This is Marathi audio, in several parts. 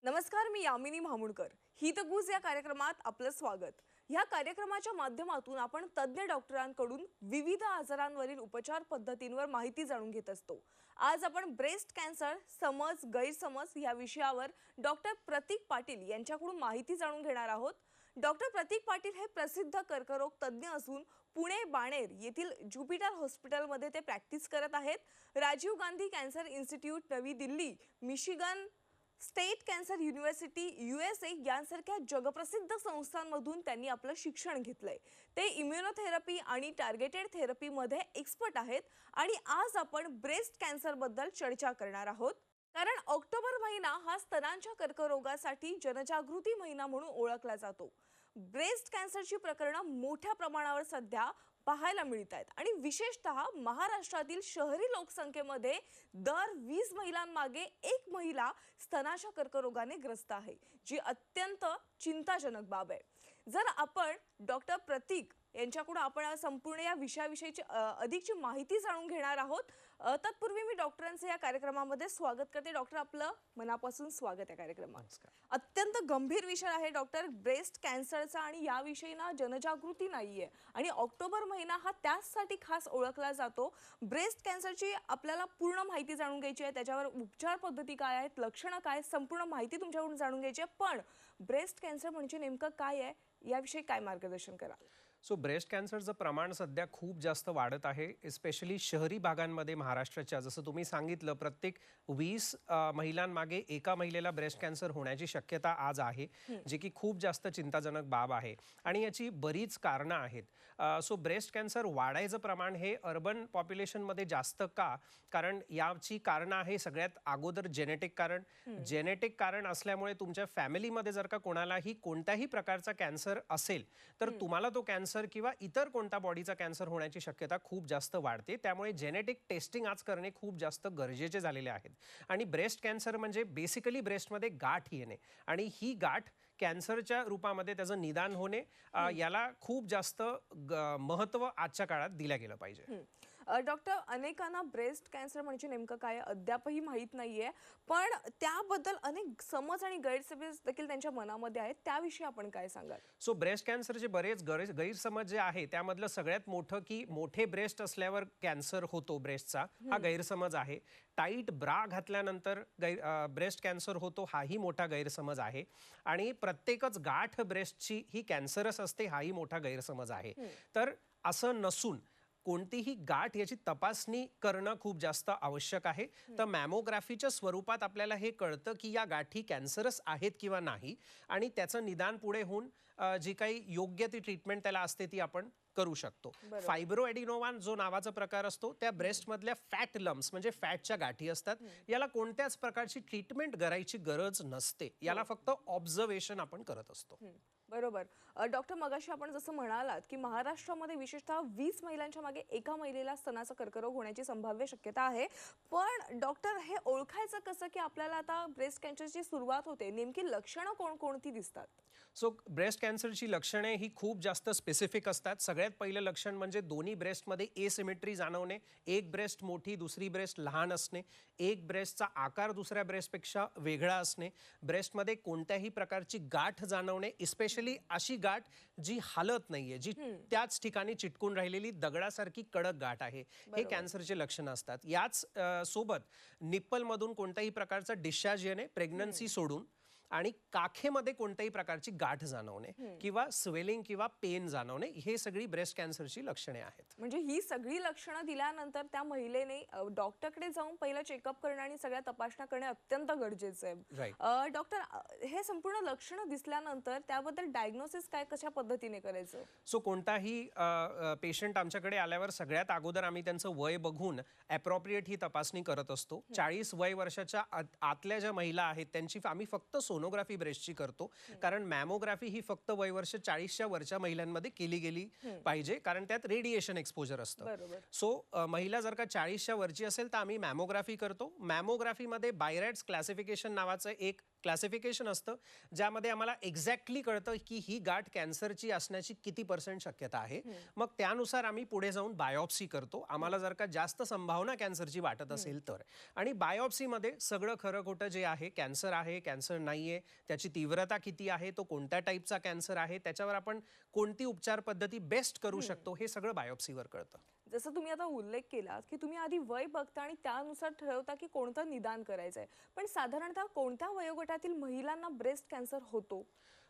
नमस्कार, मी यामिनी भामुडकर. हितगुज या कार्यक्रमात आपलं स्वागत. या कार्यक्रमाच्या माध्यमातून आपण तज्ञ डॉक्टरांकडून विविध आजारांवरील उपचार पद्धतींवर माहिती जाणून घेत असतो. आज आपण ब्रेस्ट कॅन्सर समज गैरसमज या विषयावर डॉक्टर प्रतीक पाटील यांच्याकडून माहिती जाणून घेणार आहोत. डॉक्टर प्रतीक पाटील हे प्रसिद्ध कर्करोग तज्ञ असून पुणे बाणेर येथील ज्युपिटर हॉस्पिटलमध्ये ते प्रॅक्टिस करत आहेत. राजीव गांधी कॅन्सर इन्स्टिट्यूट नवी Delhi, Michigan state cancer university USA यांसारख्या जगप्रसिद्ध संस्थांमधून त्यांनी आपलं शिक्षण घेतलंय. ते इम्युनोथेरपी आणि टार्गेटेड थेरपीमध्ये एक्सपर्ट आहेत आणि आज आपण ब्रेस्ट कॅन्सरबद्दल चर्चा करणार आहोत. कारण ऑक्टोबर महिना हा स्तनांच्या कर्करोगासाठी जनजागृती महिना म्हणून ओळखला जातो. ब्रेस्ट कॅन्सरची प्रकरणं मोठ्या प्रमाणावर सध्या पाहायला मिळत आहेत आणि विशेषतः महाराष्ट्रातील शहरी लोकसंख्येमध्ये दर 20 महिलांमागे एक महिला स्तनाच्या कर्करोगाने ग्रस्त आहे, जी अत्यंत चिंताजनक बाब आहे. जर आपण डॉक्टर प्रतीक यांच्याकडून आपण संपूर्ण या विषयाविषयीची अधिकची माहिती जाणून घेणार आहोत. तत्पूर्वी मी डॉक्टरांचे या कार्यक्रमामध्ये स्वागत करते. डॉक्टर, आपलं मनापासून स्वागत या कार्यक्रमात. अत्यंत गंभीर विषय आहे डॉक्टर, ब्रेस्ट कॅन्सरचा, आणि याविषयी ना जनजागृती नाहीये आणि ऑक्टोबर महिना हा त्यासाठी खास ओळखला जातो. ब्रेस्ट कॅन्सरची आपल्याला पूर्ण माहिती जाणून घ्यायची आहे, त्याच्यावर उपचार पद्धती काय आहेत, लक्षणं काय, संपूर्ण माहिती तुमच्याकडून जाणून घ्यायची आहे. पण ब्रेस्ट कॅन्सर म्हणजे नेमकं काय आहे याविषयी काय मार्गदर्शन कराल? सो ब्रेस्ट कॅन्सरचं प्रमाण सध्या खूप जास्त वाढत आहे, स्पेशली शहरी भागांमध्ये महाराष्ट्राच्या. जसं तुम्ही सांगितलं, प्रत्येक 20 महिलांमागे एका महिलेला ब्रेस्ट कॅन्सर होण्याची शक्यता आज आहे, जे की खूप जास्त चिंताजनक बाब आहे आणि याची बरीच कारणं आहेत. सो ब्रेस्ट कॅन्सर वाढायचं प्रमाण हे अर्बन पॉप्युलेशनमध्ये जास्त का? कारण याची कारणं आहे सगळ्यात अगोदर जेनेटिक कारण. जेनेटिक कारण असल्यामुळे तुमच्या फॅमिलीमध्ये जर का कोणालाही कोणत्याही प्रकारचा कॅन्सर असेल तर तुम्हाला तो कॅन्सर किंवा इतर कोणता बॉडीचा कॅन्सर होण्याची शक्यता खूप जास्त वाढते. त्यामुळे जेनेटिक टेस्टिंग आज करणे खूप जास्त गरजेचे झालेले आहेत. आणि ब्रेस्ट कॅन्सर म्हणजे बेसिकली ब्रेस्टमध्ये गाठ येणे आणि ही गाठ कॅन्सरच्या रूपामध्ये त्याचं निदान होणे, याला खूप जास्त महत्त्व आजच्या काळात दिलं गेलं पाहिजे. डॉक्टर, अनेकांना ब्रेस्ट कॅन्सर म्हणजे नेमकं काय अद्यापही माहीत नाहीये, पण त्याबद्दल अनेक समज आणि गैरसमज देखील त्यांच्या मनामध्ये आहेत. त्याविषयी आपण काय सांगाल? सो ब्रेस्ट कॅन्सरचे बरेच गैरसमज जे आहे त्यामधलं सगळ्यात मोठं की मोठे ब्रेस्ट असल्यावर कॅन्सर होतो ब्रेस्टचा, हा गैरसमज आहे. टाईट ब्रा घातल्यानंतर ब्रेस्ट कॅन्सर होतो, हाही मोठा गैरसमज आहे. आणि प्रत्येकच गाठ ब्रेस्टची ही कॅन्सरस असते, हाही मोठा गैरसमज आहे. तर असं नसून कोणतीही गाठ याची तपासणी करणं खूप जास्त आवश्यक आहे. तर मॅमोग्राफीच्या स्वरूपात आपल्याला हे कळतं की या गाठी कॅन्सरस आहेत किंवा नाही, आणि त्याचं निदान पुढे होऊन जी काही योग्य ती ट्रीटमेंट त्याला असते ती आपण करू शकतो. फायब्रो एडिनोमा जो नावाचा प्रकार असतो, त्या ब्रेस्टमधल्या फॅट लम्प्स म्हणजे फॅटच्या गाठी असतात. याला कोणत्याच प्रकारची ट्रीटमेंट करायची गरज नसते, याला फक्त ऑब्झर्वेशन आपण करत असतो. बरोबर. डॉक्टर, मगाशी आपण जसं म्हणालात की महाराष्ट्रामध्ये विशेषतः 20 महिलांच्या मागे एका महिलेला स्तनाचा कर्करोग होण्याची संभाव्य शक्यता आहे. पण डॉक्टर, हे ओळखायचं कसं की आपल्याला आता ब्रेस्ट कॅन्सरची सुरुवात होते? नेमकी लक्षणं कोणकोणती दिसतात? सो ब्रेस्ट कॅन्सरची लक्षणे ही खूप जास्त स्पेसिफिक असतात. सगळ्यात पहिलं लक्षण म्हणजे दोन्ही ब्रेस्टमध्ये एसिमेट्री जाणवणे, एक ब्रेस्ट मोठी दुसरी ब्रेस्ट लहान असणे, एक ब्रेस्टचा आकार दुसऱ्या ब्रेस्टपेक्षा वेगळा असणे, ब्रेस्टमध्ये कोणत्याही प्रकारची गाठ जाणवणे, स्पेशली अशी गाठ जी हालत नाहीये, जी त्याच ठिकाणी चिटकून राहिलेली दगडासारखी कडक गाठ आहे, हे कॅन्सरचे लक्षणं असतात. याच सोबत निप्पलमधून कोणत्याही प्रकारचा डिस्चार्ज येणे प्रेग्नन्सी सोडून, आणि काखेमध्ये कोणत्याही प्रकारची गाठ जाणवणे किंवा स्वेलिंग किंवा पेन जाणवणे, हे सगळी ब्रेस्ट कॅन्सरची लक्षणे आहेत. म्हणजे ही सगळी लक्षणं दिल्यानंतर त्या महिलेने डॉक्टरकडे जाऊन पहिलं चेकअप करणं आणि सगळ्या तपासण्या करणे अत्यंत गरजेचं आहे. डॉक्टर, हे संपूर्ण लक्षणं दिसल्यानंतर त्याबद्दल डायग्नोसिस काय, कशा पद्धतीने करायचं? सो कोणताही पेशंट आमच्याकडे आल्यावर सगळ्यात अगोदर आम्ही त्यांचं वय बघून ॲप्रोप्रिएट ही तपासणी करत असतो. 40 वय वर्षाच्या आतल्या ज्या महिला आहेत त्यांची आम्ही फक्त सोनोग्राफी ब्रेस्टची करतो, कारण मॅमोग्राफी ही फक्त वयवर्ष 40च्या वरच्या महिलांमध्ये केली गेली पाहिजे, कारण त्यात रेडिएशन एक्सपोजर असतं. सो महिला जर का 40च्या वरची असेल तर आम्ही मॅमोग्राफी करतो. मॅमोग्राफीमध्ये बायरॅट्स क्लासिफिकेशन नावाचं एक क्लासिफिकेशन असतं ज्यामध्ये आम्हाला एक्झॅक्टली कळतं की ही गाठ कॅन्सरची असण्याची किती % शक्यता आहे. मग त्यानुसार आम्ही पुढे जाऊन बायोप्सी करतो. आम्हाला जर का जास्त संभावना कॅन्सरची वाटत असेल तर. आणि बायोप्सीमध्ये सगळं खरं खोटं जे आहे, कॅन्सर आहे, कॅन्सर नाहीये, त्याची तीव्रता किती आहे, तो कोणत्या टाईपचा कॅन्सर आहे, त्याच्यावर आपण कोणती उपचार पद्धती बेस्ट करू शकतो, हे सगळं बायोप्सीवर कळतं. जसं तुम्ही आता उल्लेख केलात की तुम्ही आधी वय बघता आणि त्यानुसार ठरवता की कोणतं निदान करायचंय, पण साधारणतः कोणत्या वयोगटातील महिलांना ब्रेस्ट कॅन्सर होतो?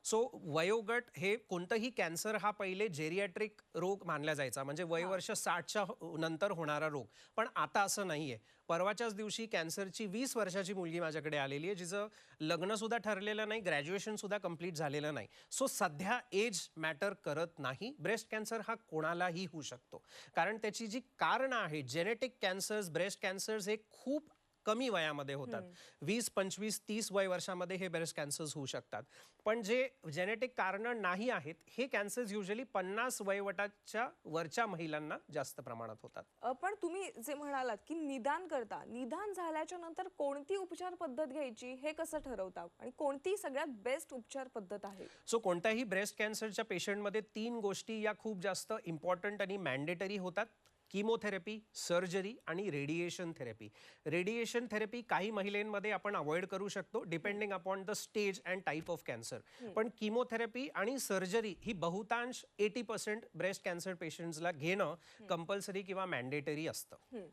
सो वयोगट हे कोणतंही कॅन्सर हा पहिले जेरियाट्रिक रोग मानला जायचा, म्हणजे वयवर्ष 60च्या नंतर होणारा रोग. पण आता असं नाहीये. परवाच्याच दिवशी कॅन्सरची 20 वर्षाची मुलगी माझ्याकडे आलेली आहे, जिचं लग्न सुद्धा ठरलेलं नाही, ग्रॅज्युएशन सुद्धा कंप्लीट झालेलं नाही. सो सध्या एज मॅटर करत नाही. ब्रेस्ट कॅन्सर हा कोणालाही होऊ शकतो, कारण त्याची जी कारणं आहेत, जेनेटिक कॅन्सर्स, ब्रेस्ट कॅन्सर्स हे खूप कमी वयामध्ये होतात. 20, 25, 30 वय वर्षामध्ये हे ब्रेस्ट कॅन्सर्स होऊ शकतात. पण जे जेनेटिक कारणं नाही आहेत, हे कॅन्सर्स युजली 50 वयोगटाच्या वरच्या महिलांना जास्त प्रमाणात होतात. पण तुम्ही जे म्हणालात की निदान करता, निदान झाल्याच्या नंतर कोणती उपचार पद्धत घ्यायची हे कसं ठरवता आणि कोणती सगळ्यात बेस्ट उपचार पद्धत आहे? सो कोणत्याही ब्रेस्ट कॅन्सरच्या पेशंटमध्ये 3 गोष्टी या खूप जास्त इम्पॉर्टंट आणि मॅन्डेटरी होतात. कीमोथेरपी, सर्जरी आणि रेडिएशन थेरपी. रेडिएशन थेरपी काही महिलांमध्ये आपण अवॉइड करू शकतो depending upon the stage and type of cancer. पण कीमोथेरपी आणि सर्जरी ही बहुतांश 80% ब्रेस्ट कॅन्सर पेशंट्सला घेणं कंपल्सरी किंवा मॅन्डेटरी असतं.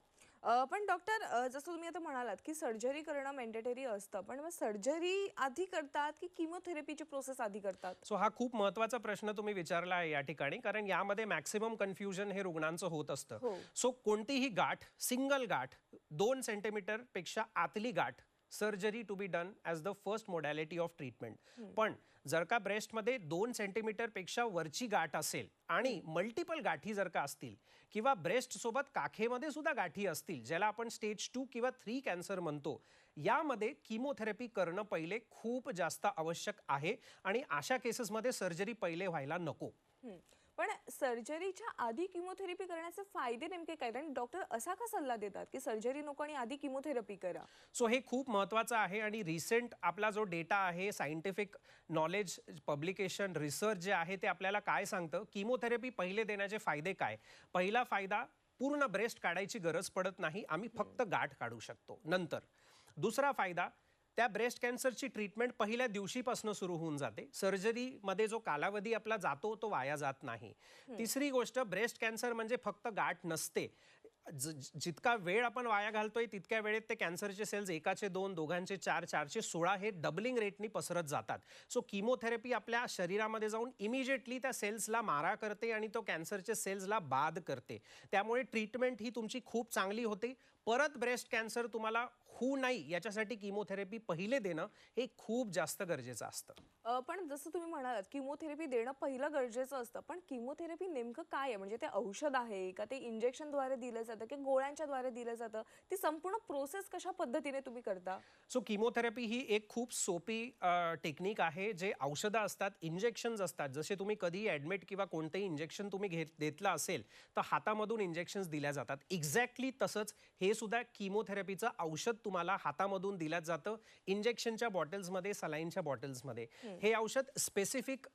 पण डॉक्टर, जसं तुम्ही आता म्हणालात की सर्जरी करणं मॅन्डेटरी असतं, पण मग सर्जरी आधी करतात की किमोथेरपीची प्रोसेस आधी करतात? सो हा खूप महत्त्वाचा प्रश्न तुम्ही विचारला आहे या ठिकाणी, कारण यामध्ये मॅक्सिमम कन्फ्युजन हे रुग्णांचं होत असतं. हो. सो कोणतीही गाठ, सिंगल गाठ, 2 सेंटीमीटर पेक्षा आतली गाठ, surgery to be done as the first modality of treatment. पण जर का ब्रेस्टमध्ये 2 सेंटीमीटर पेक्षा वरची गाठ असेल आणि मल्टिपल गाठी जर का असतील किंवा ब्रेस्ट सोबत काखेमध्ये सुद्धा गाठी असतील, ज्याला आपण स्टेज 2 किंवा 3 कॅन्सर म्हणतो, यामध्ये किमोथेरपी करणं पहिले खूप जास्त आवश्यक आहे आणि अशा केसेसमध्ये सर्जरी पहिले व्हायला नको. पण सर्जरीच्या आधी किमोथेरपी करण्याचे फायदे नेमके काय? आणि डॉक्टर असा का सल्ला देतात की सर्जरी नको आणि आधी किमोथेरपी करा? सो हे खूप महत्त्वाचं आहे आणि रिसेंट आपला जो डेटा आहे, सायंटिफिक नॉलेज, पब्लिकेशन, रिसर्च जे आहे ते आपल्याला काय सांगतं, किमोथेरपी पहिले देण्याचे फायदे काय? पहिला फायदा, पूर्ण ब्रेस्ट काढायची गरज पडत नाही, आम्ही फक्त गाठ काढू शकतो. नंतर दुसरा फायदा, त्या ब्रेस्ट कॅन्सरची ट्रीटमेंट पहिल्या दिवशीपासून सुरू होऊन जाते. सर्जरीमध्ये जो कालावधी आपला जातो तो वाया जात नाही. तिसरी गोष्ट, ब्रेस्ट कॅन्सर म्हणजे फक्त गाठ नसते. जितका वेळ आपण वाया घालतोय तितक्या वेळेत ते कॅन्सरचे सेल्स एकाचे 2, दोघांचे 4, 4चे 16 हे डबलिंग रेटनी पसरत जातात. सो किमोथेरपी आपल्या शरीरामध्ये जाऊन इमिजिएटली त्या सेल्सला मारा करते आणि तो कॅन्सरचे सेल्सला बाद करते. त्यामुळे ट्रीटमेंट ही तुमची खूप चांगली होते. परत ब्रेस्ट कॅन्सर तुम्हाला होऊ नाही याच्यासाठी किमोथेरपी पहिले देणं हे खूप जास्त गरजेचं असतं. पण जसं तुम्ही म्हणालात किमोथेरपी देणं पहिलं गरजेचं असतं, पण किमोथेरपी नेमकं काय आहे? म्हणजे ते औषध आहे का, ते इंजेक्शनद्वारे दिलं जातं की गोळ्यांच्याद्वारे दिलं जातं? ती संपूर्ण प्रोसेस कशा पद्धतीने तुम्ही करता? सो किमोथेरपी ही एक खूप सोपी टेक्निक आहे. जे औषधं असतात, इंजेक्शन्स असतात, जसे तुम्ही कधी ॲडमिट किंवा कोणतेही इंजेक्शन तुम्ही घेतलं असेल तर हातामधून इंजेक्शन्स दिल्या जातात. एक्झॅक्टली तसंच हे सुद्धा किमोथेरपीचं औषध तुम्हाला हातामधून दिलं जातं, इंजेक्शनच्या बॉटल्समध्ये, सलाईनच्या बॉटल्समध्ये. हे औषध स्पेसिफिक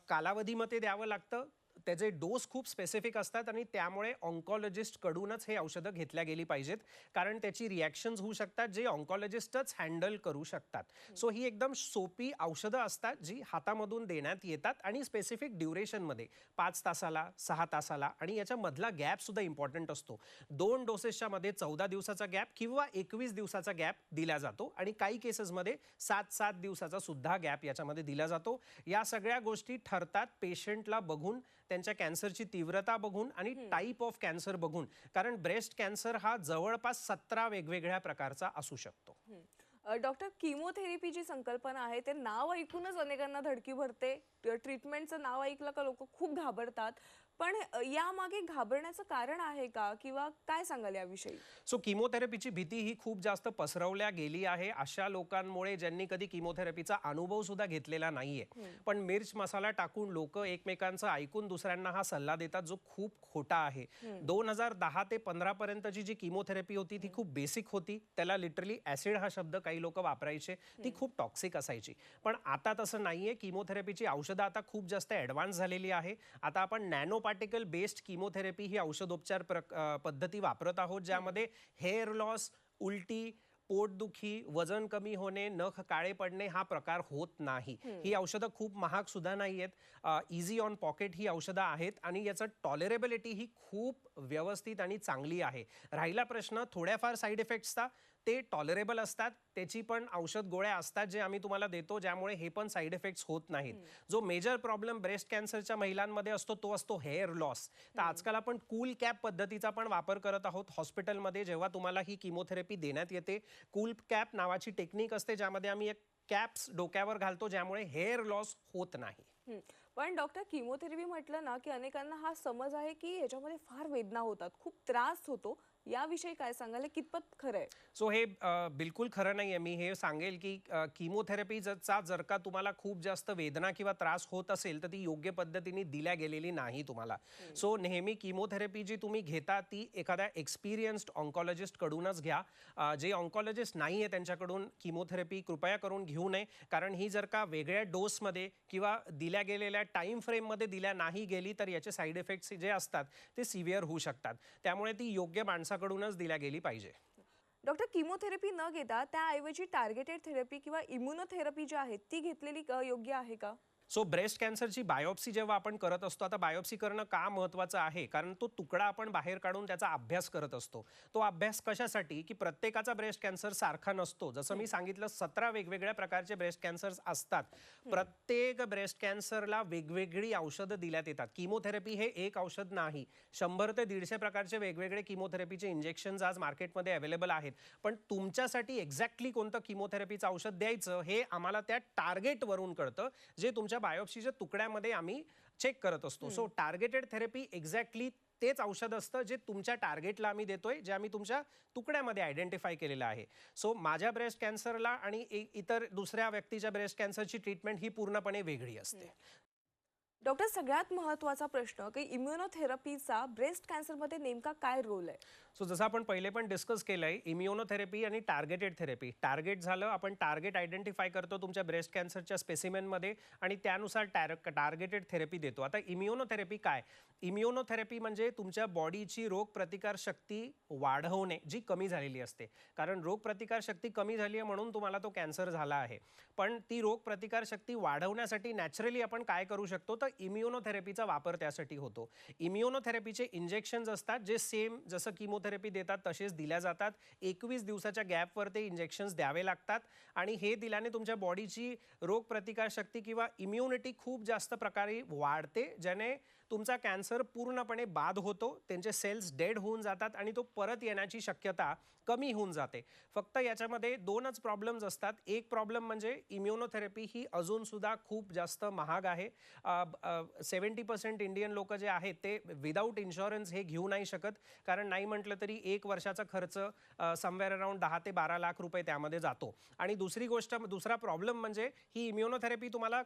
कालावधीमध्ये द्यावं लागतं. त्याचे डोस खूप स्पेसिफिक असतात आणि त्यामुळे ऑन्कॉलॉजिस्टकडूनच हे औषधं घेतल्या गेली पाहिजेत, कारण त्याची रिॲक्शन्स होऊ शकतात जे ऑन्कॉलॉजिस्टच हँडल करू शकतात. सो ही एकदम सोपी औषधं असतात जी हातामधून देण्यात येतात आणि स्पेसिफिक ड्युरेशनमध्ये 5 तासाला, 6 तासाला, आणि याच्या मधला गॅपसुद्धा इम्पॉर्टंट असतो. 2 डोसेसच्या मध्ये 14 दिवसाचा गॅप किंवा 21 दिवसाचा गॅप दिला जातो आणि काही केसेसमध्ये 7-7 दिवसाचा सुद्धा गॅप याच्यामध्ये दिला जातो. या सगळ्या गोष्टी ठरतात पेशंटला बघून, त्यांच्या कॅन्सरची तीव्रता बघून आणि टाईप ऑफ कॅन्सर बघून, कारण ब्रेस्ट कॅन्सर हा जवळपास 17 वेगवेगळ्या प्रकारचा असू शकतो. डॉक्टर, किमोथेरपी जी संकल्पना आहे ते नाव ऐकूनच अनेकांना धडकी भरते. ट्रीटमेंटचं नाव ऐकलं का लोक खूप घाबरतात. पण यामागे घाबरण्याचं कारण आहे का किंवा काय सांगाल याविषयी? सो किमोथेरपीची भीती ही खूप जास्त पसरवल्या गेली आहे अशा लोकांमुळे ज्यांनी कधी किमोथेरपीचा अनुभव सुद्धा घेतलेला नाहीये. पण मिर्च मसाला टाकून लोक एकमेकांचं ऐकून दुसऱ्यांना हा सल्ला देतात, जो खूप खोटा आहे. 2010 ते 15 पर्यंतची जी किमोथेरपी होती ती खूप बेसिक होती. त्याला लिटरली ऍसिड हा शब्द काही लोक वापरायचे. ती खूप टॉक्सिक असायची. पण आता तसं नाहीये. किमोथेरपीची औषधं आता खूप जास्त ऍडव्हान्स झालेली आहे. आता आपण नॅनो पार्टिकल बेस्ड किमोथेरपी ही औषधोपचार पद्धती वापरत आहोत, ज्यामध्ये हेअर लॉस, उलटी, पोटदुखी, वजन कमी होणे, नख काळे पडणे हा प्रकार होत नाही. ही औषधं खूप महाग सुद्धा नाहीयेत. इझी ऑन पॉकेट ही औषधं आहेत आणि याचं टॉलरेबिलिटी ही खूप व्यवस्थित आणि चांगली आहे. राहिला प्रश्न थोड्याफार साईड इफेक्ट्सचा, ते टॉलरेबल असतात. त्याची पण औषध गोळ्या असतात जे आम्ही तुम्हाला देतो, ज्यामुळे हे पण साईड इफेक्ट्स होत नाहीत. जो मेजर प्रॉब्लेम ब्रेस्ट कॅन्सरच्या महिलांमध्ये असतो तो असतो हेअर लॉस. तर आजकाल आपण कूल कॅप पद्धतीचा पण वापर करत आहोत हॉस्पिटलमध्ये. जेव्हा तुम्हाला ही किमोथेरपी देण्यात येते, कूल कॅप नावाची टेक्निक असते, ज्यामध्ये आम्ही एक कॅप्स डोक्यावर घालतो, ज्यामुळे हेअर लॉस होत नाही. पण डॉक्टर, किमोथेरपी म्हटलं ना की अनेकांना हा समज आहे की याच्यामध्ये फार वेदना होतात, खूप त्रास होतो. याविषयी काय सांगाल? हे कितपत खरं आहे? सो हे बिलकुल खरं नाहीये. मी हे सांगेल की किमोथेरपीचा जर का तुम्हाला खूप जास्त वेदना किंवा त्रास होत असेल तर ती योग्य पद्धतीने दिल्या गेलेली नाही तुम्हाला. सो नेहमी किमोथेरपी जी तुम्ही घेता ती एखाद्या एक्सपिरियन्स्ड ऑन्कॉलॉजिस्ट कडूनच घ्या. जे ऑन्कॉलॉजिस्ट नाहीये त्यांच्याकडून किमोथेरपी कृपया करून घेऊ नये, कारण ही जर का वेगळ्या डोसमध्ये किंवा दिल्या गेलेल्या टाइम फ्रेममध्ये दिल्या नाही गेली तर याचे साईड इफेक्ट्स जे असतात ते सिव्हिअर होऊ शकतात. त्यामुळे ती योग्य माणसाकडूनच दिल्या गेली पाहिजे. डॉक्टर, किमोथेरपी न घेता त्याऐवजी टार्गेटेड थेरपी किंवा इम्युनोथेरपी जी आहे ती घेतलेली योग्य आहे का? सो ब्रेस्ट कॅन्सरची बायोप्सी जेव्हा आपण करत असतो, आता बायोप्सी करणं का महत्त्वाचं आहे, कारण तो तुकडा आपण बाहेर काढून त्याचा अभ्यास करत असतो. तो अभ्यास कशासाठी, की प्रत्येकाचा ब्रेस्ट कॅन्सर सारखा नसतो. जसं मी सांगितलं 17 वेगवेगळ्या प्रकारचे ब्रेस्ट कॅन्सर्स असतात. प्रत्येक ब्रेस्ट कॅन्सरला वेगवेगळी औषधं दिल्यात येतात. किमोथेरपी हे एक औषध नाही, 100 ते 150 प्रकारचे वेगवेगळे किमोथेरपीचे इंजेक्शन्स आज मार्केटमध्ये अवेलेबल आहेत. पण तुमच्यासाठी एक्झॅक्टली कोणतं किमोथेरपीचं औषध द्यायचं हे आम्हाला त्या टार्गेटवरून कळतं, जे तुमच्या बायोप्सीच्या तुकड्यामध्ये आम्ही चेक करत असतो. सो टार्गेटेड थेरपी एक्झॅक्टली तेच औषध असतं जे तुमच्या टार्गेटला आम्ही देतोय, जे आम्ही तुमच्या तुकड्यामध्ये आयडेंटिफाय केलेलं आहे. सो माझ्या ब्रेस्ट कॅन्सरला आणि इतर दुसऱ्या व्यक्तीच्या ब्रेस्ट कॅन्सरची ट्रीटमेंट ही पूर्णपणे वेगळी असते. डॉक्टर, सगळ्यात महत्त्वाचा प्रश्न की इम्युनोथेरपीचा ब्रेस्ट कॅन्सरमध्ये नेमका काय रोल आहे? सो जसं आपण पहिले पण डिस्कस केलंय, इम्युनोथेरपी आणि टार्गेटेड थेरपी. टार्गेट झालं, आपण टार्गेट आयडेंटिफाय करतो तुमच्या ब्रेस्ट कॅन्सरच्या स्पेसिमेनमध्ये आणि त्यानुसार टार्गेटेड थेरपी देतो. आता इम्युनोथेरपी काय? इम्युनोथेरपी म्हणजे तुमच्या बॉडीची रोगप्रतिकार शक्ती वाढवणे, जी कमी झालेली असते. कारण रोगप्रतिकार शक्ती कमी झाली आहे म्हणून तुम्हाला तो कॅन्सर झाला आहे. पण ती रोगप्रतिकार शक्ती वाढवण्यासाठी नॅचरली आपण काय करू शकतो, तर इम्युनोथेरपीचा वापर त्यासाठी होतो. इम्युनोथेरपीचे इंजेक्शन्स असतात, जे सेम जसं किमोथेरपी देतात तसेच दिल्या जातात. 21 दिवसाच्या गॅपवर ते इंजेक्शन्स द्यावे लागतात आणि हे दिल्याने तुमच्या बॉडीची रोगप्रतिकार शक्ती किंवा इम्युनिटी खूप जास्त प्रकारे वाढते, ज्याने तुमचा कॅन्सर पूर्णपणे बाद होतो, त्यांचे सेल्स डेड होऊन जातात आणि तो परत येण्याची शक्यता कमी होऊन जाते. फक्त याच्यामध्ये 2च प्रॉब्लेम्स असतात. एक प्रॉब्लेम म्हणजे इम्युनोथेरपी ही अजून सुद्धा खूप जास्त महाग आहे. 70% इंडियन लोक जे आहेत ते विदाऊट इन्शुरन्स हे घेऊ नाही शकत, कारण नाही म्हटलं तरी 1 वर्षाचा खर्च समवेअर अराउंड 10 ते 12 लाख रुपये त्यामध्ये जातो. आणि दुसरा प्रॉब्लेम म्हणजे ही इम्युनोथेरपी तुम्हाला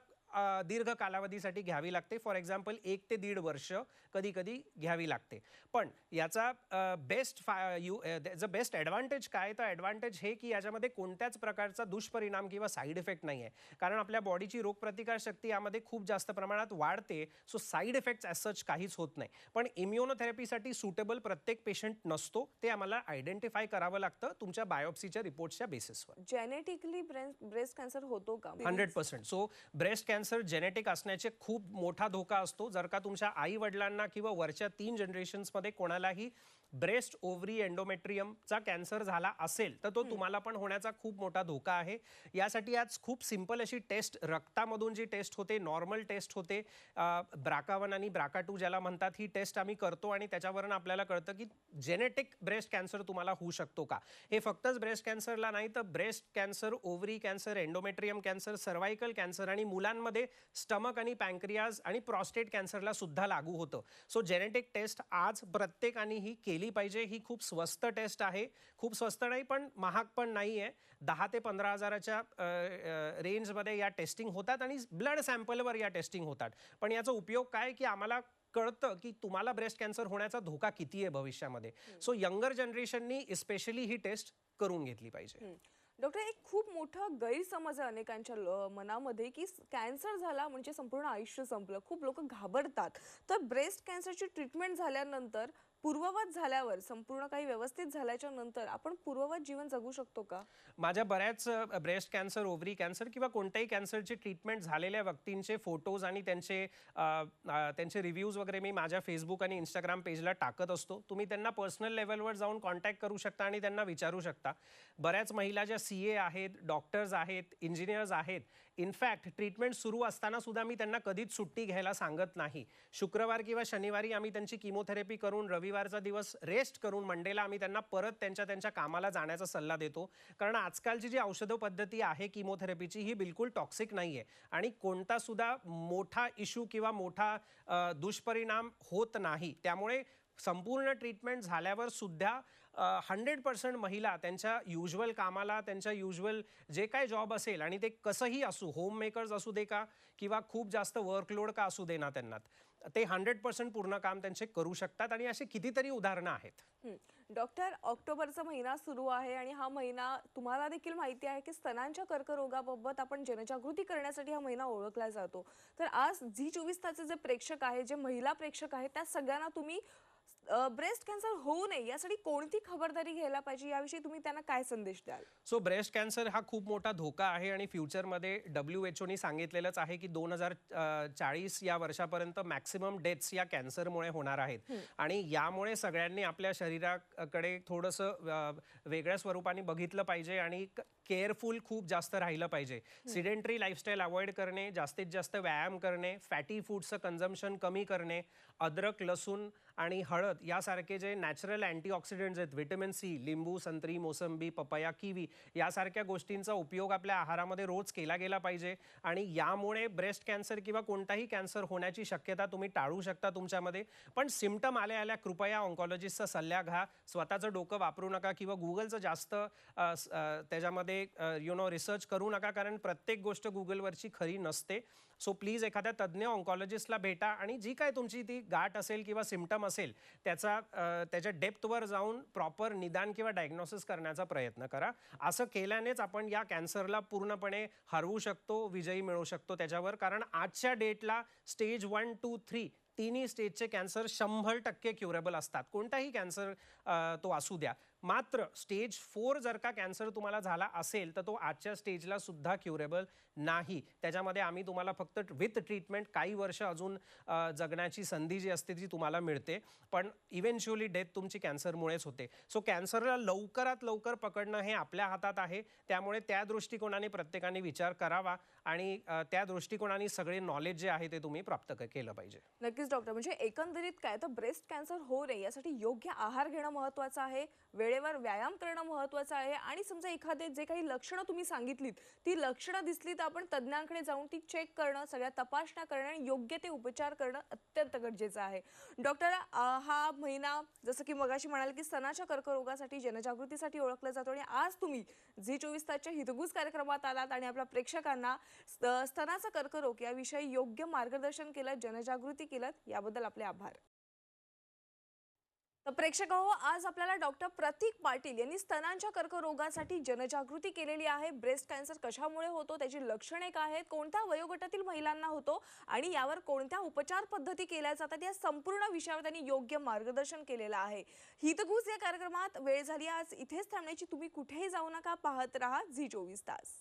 दीर्घ कालावधीसाठी घ्यावी लागते. फॉर एक्झाम्पल 1 ते 1.5 वर्ष कधी कधी घ्यावी लागते. पण याचा बेस्ट ॲडव्हान्टेज काय, तर ॲडव्हान्टेज हे की याच्यामध्ये कोणत्याच प्रकारचा दुष्परिणाम किंवा साईड इफेक्ट नाही आहे, कारण आपल्या बॉडीची रोगप्रतिकार शक्ती यामध्ये खूप जास्त प्रमाणात वाढते. So side effects as such काहीच होत नाही. पण इम्युनोथेरपीसाठी सुटेबल प्रत्येक पेशंट नसतो, ते आम्हाला आयडेंटिफाय करावं लागतं तुमच्या बायोप्सीच्या रिपोर्ट्सच्या बेसिसवर. जेनेटिकली ब्रेस्ट कॅन्सर होतो का? 100%. सो ब्रेस्ट कॅन्सर जेनेटिक असण्याचे खूप मोठा धोका असतो. जर का तुमच्या आई वडिलांना किंवा वरच्या 3 जनरेशन्समध्ये कोणालाही ब्रेस्ट, ओव्हरी, एंडोमेट्रियमचा कॅन्सर झाला असेल तर तो तुम्हाला पण होण्याचा खूप मोठा धोका आहे. यासाठी आज खूप सिंपल अशी टेस्ट, रक्तामधून जी टेस्ट होते, नॉर्मल टेस्ट होते, BRCA1 आणि BRCA2 ज्याला म्हणतात, ही टेस्ट आम्ही करतो आणि त्याच्यावरून आपल्याला कळतं की जेनेटिक ब्रेस्ट कॅन्सर तुम्हाला होऊ शकतो का. हे फक्तच ब्रेस्ट कॅन्सरला नाही तर breast cancer, ovary cancer, endometrium cancer, cervical cancer आणि मुलांमध्ये त्याच्यामध्ये स्टमक आणि पॅन्क्रियाज आणि प्रॉस्टेट कॅन्सरला सुद्धा लागू होतं. सो जेनेटिक टेस्ट आज प्रत्येकाने ही केली पाहिजे. ही खूप स्वस्त टेस्ट आहे. खूप स्वस्त नाही पण महाग पण नाही आहे. 10 ते 15 हजाराच्या रेंजमध्ये या टेस्टिंग होतात आणि ब्लड सॅम्पलवर या टेस्टिंग होतात. पण याचा उपयोग काय की आम्हाला कळतं की तुम्हाला ब्रेस्ट कॅन्सर होण्याचा धोका किती आहे भविष्यामध्ये. सो यंगर जनरेशननी स्पेशली ही टेस्ट करून घेतली पाहिजे. डॉक्टर, एक खूप मोठा गैरसमज आहे अनेकांच्या मनामध्ये की कॅन्सर झाला म्हणजे संपूर्ण आयुष्य संपलं. खूप लोक घाबरतात. तर ब्रेस्ट कॅन्सरची ट्रीटमेंट झाल्यानंतर, पूर्ववत झाल्यावर, संपूर्ण काही व्यवस्थित झाल्याच्या नंतर आपण पूर्ववत जीवन जगू शकतो का? माझ्या बऱ्याच ब्रेस्ट कॅन्सर, ओव्हरी कॅन्सर किंवा कोणत्याही कॅन्सरची ट्रीटमेंट झालेल्या व्यक्तींचे फोटोज आणि त्यांचे रिव्ह्यूज वगैरे मी माझ्या फेसबुक आणि इंस्टाग्राम पेजला टाकत असतो. तुम्ही त्यांना पर्सनल लेवलवर जाऊन कॉन्टॅक्ट करू शकता आणि त्यांना विचारू शकता. बऱ्याच महिला ज्या CA आहेत, डॉक्टर्स आहेत, इंजिनियर्स आहेत, इनफॅक्ट ट्रीटमेंट सुरू असताना सुद्धा मी त्यांना कधीच सुट्टी घ्यायला सांगत नाही. शुक्रवार किंवा शनिवारी आम्ही त्यांची किमोथेरपी करून, रविवारचा दिवस रेस्ट करून, मंडेला आम्ही त्यांना परत त्यांच्या कामाला जाण्याचा सल्ला देतो. कारण आजकालची जी औषध पद्धती आहे किमोथेरपीची, ही बिलकुल टॉक्सिक नाही आहे आणि कोणता सुद्धा मोठा इश्यू किंवा मोठा दुष्परिणाम होत नाही. त्यामुळे संपूर्ण ट्रीटमेंट झाल्यावर सुद्धा 100% महिला त्यांच्या युज्युअल कामाला, त्यांच्या युज्युअल जे काय जॉब असेल आणि ते कसंही असू, होम मेकर्स असू दे का किंवा खूप जास्त वर्कलोड का असू दे ना त्यांना, ते 100% पूर्ण काम त्यांचे करू शकतात आणि अशी कितीतरी उदाहरणं आहेत. डॉक्टर, ऑक्टोबरचा महिना सुरू आहे आणि हा महिना तुम्हाला देखील माहिती आहे की स्तनांच्या कर्करोगाबाबत आपण जनजागृती करण्यासाठी हा महिना ओळखला जातो. तर आज झी 24 तासचे जे प्रेक्षक आहेत, जे महिला प्रेक्षक आहेत, त्या सगळ्यांना तुम्ही ब्रेस्ट कॅन्सर होऊ नये यासाठी कोणती खबरदारी घ्यायला पाहिजे याविषयी तुम्ही त्यांना काय संदेश द्याल? सो ब्रेस्ट कॅन्सर हा खूप मोठा धोका आहे आणि फ्युचरमध्ये WHO सांगितलेलंच आहे की 2040 या वर्षापर्यंत मॅक्सिमम डेथ्स या कॅन्सरमुळे होणार आहेत. आणि यामुळे सगळ्यांनी आपल्या शरीराकडे थोडंसं वेगळ्या स्वरूपाने बघितलं पाहिजे आणि केअरफुल खूप जास्त राहिलं पाहिजे. सिडेंटरी लाईफस्टाईल अवॉइड करणे, जास्तीत जास्त व्यायाम करणे, फॅटी फूड्सचं कन्झम्पशन कमी करणे, अद्रक, लसूण आणि हळद यासारखे जे नॅचरल अँटीऑक्सिडंट्स आहेत, व्हिटॅमिन C, लिंबू, संत्री, मोसंबी, पपया, किवी यासारख्या गोष्टींचा उपयोग आपल्या आहारामध्ये रोज केला गेला पाहिजे. आणि यामुळे ब्रेस्ट कॅन्सर किंवा कोणताही कॅन्सर होण्याची शक्यता तुम्ही टाळू शकता तुमच्यामध्ये. पण सिम्पटम आल्या कृपया ऑन्कॉलॉजिस्टचा सल्ला घ्या. स्वतःचं डोकं वापरू नका किंवा गुगलचं जास्त त्याच्यामध्ये रिसर्च करू नका, कारण प्रत्येक गोष्ट गुगलवरची खरी नसते. सो प्लीज एखाद्या तज्ज्ञ ऑन्कॉलॉजिस्टला भेटा आणि जी काय तुमची ती गाठ असेल किंवा सिम्पटम असेल त्याच्या डेप्थवर जाऊन प्रॉपर निदान किंवा डायग्नोसिस करण्याचा प्रयत्न करा. असं केल्यानेच आपण या कॅन्सरला पूर्णपणे हरवू शकतो, विजयी मिळवू शकतो त्याच्यावर. कारण आजच्या डेटला स्टेज 1, 2, 3 तिन्ही स्टेजचे कॅन्सर 100% क्युरेबल असतात. कोणताही कॅन्सर तो असू द्या. मात्र स्टेज 4 जर का कॅन्सर तुम्हाला झाला असेल तर तो आजच्या स्टेजला सुद्धा क्युरेबल नाही. त्याच्यामध्ये आम्ही तुम्हाला फक्त विथ ट्रीटमेंट काही वर्ष अजून जगण्याची संधी जी असते ती तुम्हाला मिळते. पण इव्हेंच्युअली डेथ तुमची कॅन्सरमुळेच होते. सो कॅन्सरला लवकरात लवकर पकडणं हे आपल्या हातात आहे. त्यामुळे त्या दृष्टिकोनाने प्रत्येकाने विचार करावा आणि त्या दृष्टिकोनाने सगळे नॉलेज जे आहे ते तुम्ही प्राप्त केलं पाहिजे. नक्कीच डॉक्टर, म्हणजे एकंदरीत काय तर ब्रेस्ट कॅन्सर होऊ नये यासाठी योग्य आहार घेणं महत्त्वाचं आहे, वेळेवर व्यायाम करणं महत्त्वाचं आहे आणि समजा एखादे जे काही लक्षणं तुम्ही सांगितलीत ती लक्षणं दिसली तर आपण तज्ज्ञांकडे जाऊन ती चेक करणं, सगळ्या तपासण्या करणं आणि योग्य ते उपचार करणं अत्यंत गरजेचं आहे. डॉक्टर, हा महिना जसं की मगाशी म्हणाले की स्तनाच्या कर्करोगासाठी, जनजागृतीसाठी ओळखला जातो आणि आज तुम्ही झी 24 तासच्या हितगुज कार्यक्रमात आलात आणि आपल्या प्रेक्षकांना स्तनाचा कर्करोग याविषयी योग्य मार्गदर्शन केलं, जनजागृती केलं, याबद्दल आपले आभार. तर प्रेक्षकांनो, आज आपल्याला डॉक्टर प्रतीक पाटील यांनी स्तनांच्या कर्करोगासाठी जनजागृती केलेली आहे. ब्रेस्ट कॅन्सर कशामुळे होतो, त्याची लक्षणे काय आहेत, कोणत्या वयोगटातील महिलांना होतो आणि यावर कोणत्या उपचार पद्धती केल्या जातात या संपूर्ण विषयावर त्यांनी योग्य मार्गदर्शन केलेलं आहे. हितगुज या कार्यक्रमात वेळ झाली आज इथेच थांबण्याची. तुम्ही कुठेही जाऊ नका, पाहत रहा झी 24 तास.